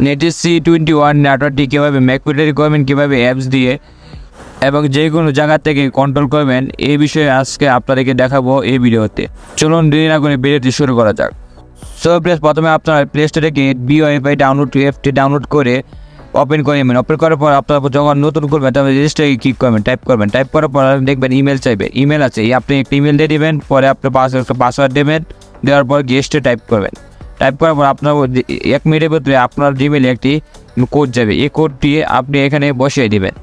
নেটের C21 নেটওয়ার্কটি কীভাবে ম্যাকফিল্টার করবেন, কীভাবে অ্যাপস দিয়ে এবং যে কোনো জায়গা থেকে কন্ট্রোল করবেন, এই বিষয়ে আজকে আপনাদেরকে দেখাবো এই ভিডিওতে। চলুন দেরি না করে ভিডিওটি শুরু করা যাক। সো প্লিজ প্রথমে আপনারা প্লে স্টোর থেকে BeOFI অ্যাপটি ডাউনলোড করে ওপেন করে নেবেন। ওপেন করার পর আপনারা যখন নতুন করবেন তখন রেজিস্টারে ক্লিক করবেন, টাইপ করবেন। টাইপ করার পর দেখবেন ইমেল চাইবে, ইমেল আছে, আপনি একটা ইমেল দিয়ে দেবেন। পরে আপনার পাসওয়ার্ড দেবেন, দেওয়ার পর গেস্টে টাইপ করবেন। টাইপ করার পর আপনার 1 মিনিটের ভিতরে আপনার জিমেলে একটি কোড যাবে, এই কোডটি আপনি এখানে বসিয়ে দেবেন।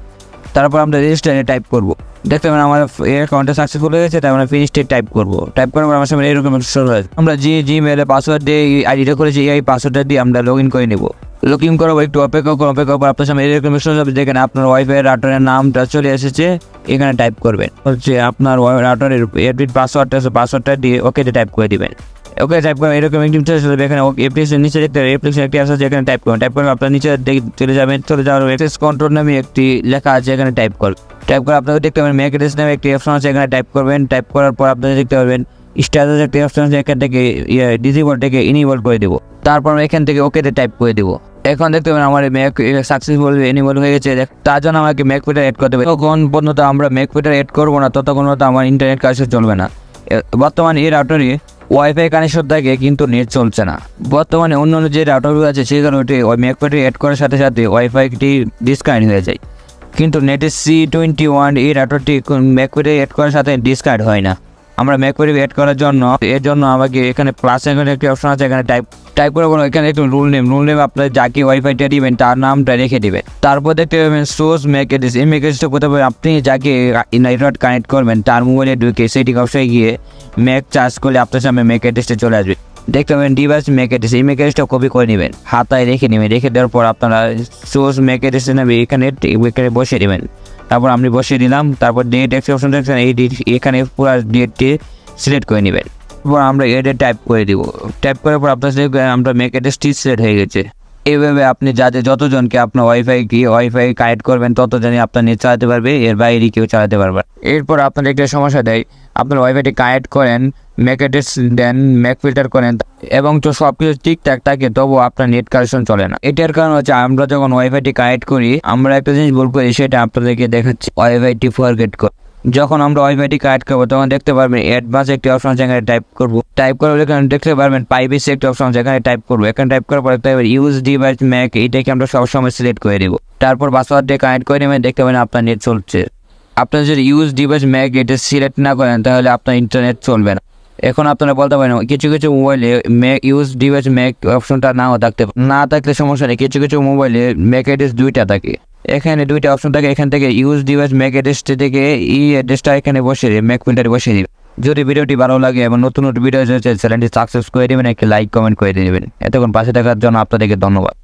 তারপর আমরা রেজিস্টারে টাইপ করব। দেখতে পাবেন আমার অ্যাকাউন্টটা সাকসেসফুল হয়ে গেছে, তাই আমরা ফিনিশে টাইপ করব। টাইপ করার পর আমার সামনে এরকম শুরু হয়। আমরা যে জিমেলে পাসওয়ার্ড দিয়ে আইডিটা করেছি, এই পাসওয়ার্ডটা দিয়ে আমরা লগ ইন করে নেব। লগ ইন করার একটু অপেক্ষা করার আপনার সামনে এরকম শুরু হবে, যেখানে আপনার ওয়াইফাই রাউটারের নামটা চলে এসেছে, এখানে টাইপ করবেন। হচ্ছে আপনার রাউটারের এডমিট পাসওয়ার্ডটা আছে, পাসওয়ার্ডটা দিয়ে ওকেতে টাইপ করে দিবেন। ওকে টাইপ করে এরকম একটি এখানে অ্যাপ্লিকেশন নিচে দেখতে অ্যাপ্লিকেশন একটি আছে, যেখানে টাইপ করবেন। টাইপ করে আপনার নিচে চলে যাবেন, চলে যাওয়ার অ্যাক্সেস কন্ট্রোল নামে একটি লেখা আছে, এখানে টাইপ করবেন। টাইপ করে আপনাদের দেখতে পাবেন ম্যাক অ্যাড্রেস নামে একটি অপশন আছে, এখানে টাইপ করবেন। টাইপ করার পর আপনারা দেখতে পাবেন স্ট্যাটাস একটি অপশন আছে, এখান থেকে ডিসেবল থেকে ইনেবল করে দেবো। তারপর এখান থেকে ওকেতে টাইপ করে দেবো। এখন দেখতে পাবেন আমার ম্যাক সাকসেসফুল এনেবল হয়ে গেছে। তার জন্য আমাকে ম্যাকফিল্টার অ্যাড করতে হবে। তখন পর্যন্ত আমরা ম্যাকফিল্টার অ্যাড করবো না, ততক্ষণ আমার ইন্টারনেট কানেকশন চলবে না। বর্তমানে এই রাউটারে ওয়াইফাই কানেকশন থাকে কিন্তু নেট চলছে না। বর্তমানে অন্য যে রাউটারগুলো আছে সেখানে ওই ম্যাকফিল্টার অ্যাড করার সাথে সাথে ওয়াইফাইটি ডিসকানেক্ট হয়ে যায়, কিন্তু নেটের C21 এই রাউটারটি ম্যাকফিল্টার অ্যাড করার সাথে ডিসকানেক্ট হয় না। আমরা ম্যাকফিল্টার অ্যাড করার জন্য আমাকে এখানে প্লাস এখানে একটি অপশন আছে, এখানে টাইপ করে এখানে একটু রুল নেম আপনার যাকে ওয়াইফাইটা দিবেন তার নামটা রেখে দিবেন। তারপর দেখতে পাবেন সোর্স ম্যাক অ্যাড্রেস। এই ম্যাক অ্যাড্রেসটা কোথাও আপনি যাকে নেটওয়ার্ক কানেক্ট করবেন তার মোবাইলে ঢুকে সেটিং অপশনে গিয়ে ম্যাক চার্জ করলে আপনার সামনে ম্যাক অ্যাড্রেসটা চলে আসবে। দেখতে পাবেন ডিভাইস ম্যাক অ্যাড্রেস। এই ম্যাক অ্যাড্রেসটা কপি করে নেবেন, হাতায় রেখে নেবেন। রেখে দেওয়ার পর আপনারা সোর্স ম্যাক অ্যাড্রেসে নেবে এখানে বসিয়ে দেবেন। তারপর আমি বসিয়ে দিলাম। তারপর ডেট অপশন দেখছেন, এই এখানে পুরো ডেটটি সিলেক্ট করে নেবেন। তারপর আমরা এডে টাইপ করে দিব। টাইপ করার পর আপনার আমরা ম্যাক অ্যাড্রেসটি সিলেক্ট হয়ে গেছে। এইভাবে আপনি যতজনকে আপনার ওয়াইফাই কানেক্ট করবেন ততজনই আপনার নেট চালাতে পারবে, এর বাইরে কেউ চালাতে পারবে। এরপর আপনার একটা সমস্যা দেয়, আপনার ওয়াইফাইটি কানেক্ট করেন, ম্যাক অ্যাড্রেস দেন, ম্যাক ফিল্টার করেন এবং তো সব কিছু ঠিকঠাক থাকে, তবুও আপনার নেট কানেকশন চলে না। এটার কারণ হচ্ছে আমরা যখন ওয়াইফাইটি কানেক্ট করি আমরা একটা জিনিস ভুল করি, সেটা আপনাদেরকে দেখাচ্ছি। ওয়াইফাইটি ফরগেট কর। যখন আমরা ওয়াইফাইটি কানেক্ট করবো তখন দেখতে পারবেন অ্যাডভান্স একটি অপশন আছে, এখানে টাইপ করবো। টাইপ করার এখানে দেখতে পারবেন প্রাইভেসি একটি অপশন আছে, এখানে টাইপ করবো। এখানে টাইপ করার পর ইউজ ডিভাইস ম্যাক, এইটাকে আমরা সবসময় সিলেক্ট করে দেবো। তারপর পাসওয়ার্ড দিয়ে কানেক্ট করে নেবেন, দেখতে পাবেন আপনার নেট চলছে। আপনার যদি ইউজ ডিভাইস ম্যাক এটা সিলেক্ট না করেন তাহলে আপনার ইন্টারনেট চলবে না। এখন আপনারা বলতে পারেন কিছু মোবাইলে ইউজ ডিভাইস ম্যাক অপশনটা না থাকলে সমস্যা নেই। কিছু মোবাইলে ম্যাক অ্যাড্রেস দুইটা থাকে, এখানে দুইটা অপশন থাকে। এখান থেকে ইউজ ডিভাইস ম্যাক অ্যাড্রেসটি থেকে এই অ্যাড্রেসটা এখানে বসিয়ে দিয়ে ম্যাক ফিল্টারে বসিয়ে দিবেন। যদি ভিডিওটি ভালো লাগে এবং নতুন ভিডিও চ্যানেলটি সাবস্ক্রাইব করে দেবেন, একটি লাইক কমেন্ট করে দেবেন। এতক্ষণ পাশে থাকার জন্য আপনাদেরকে ধন্যবাদ।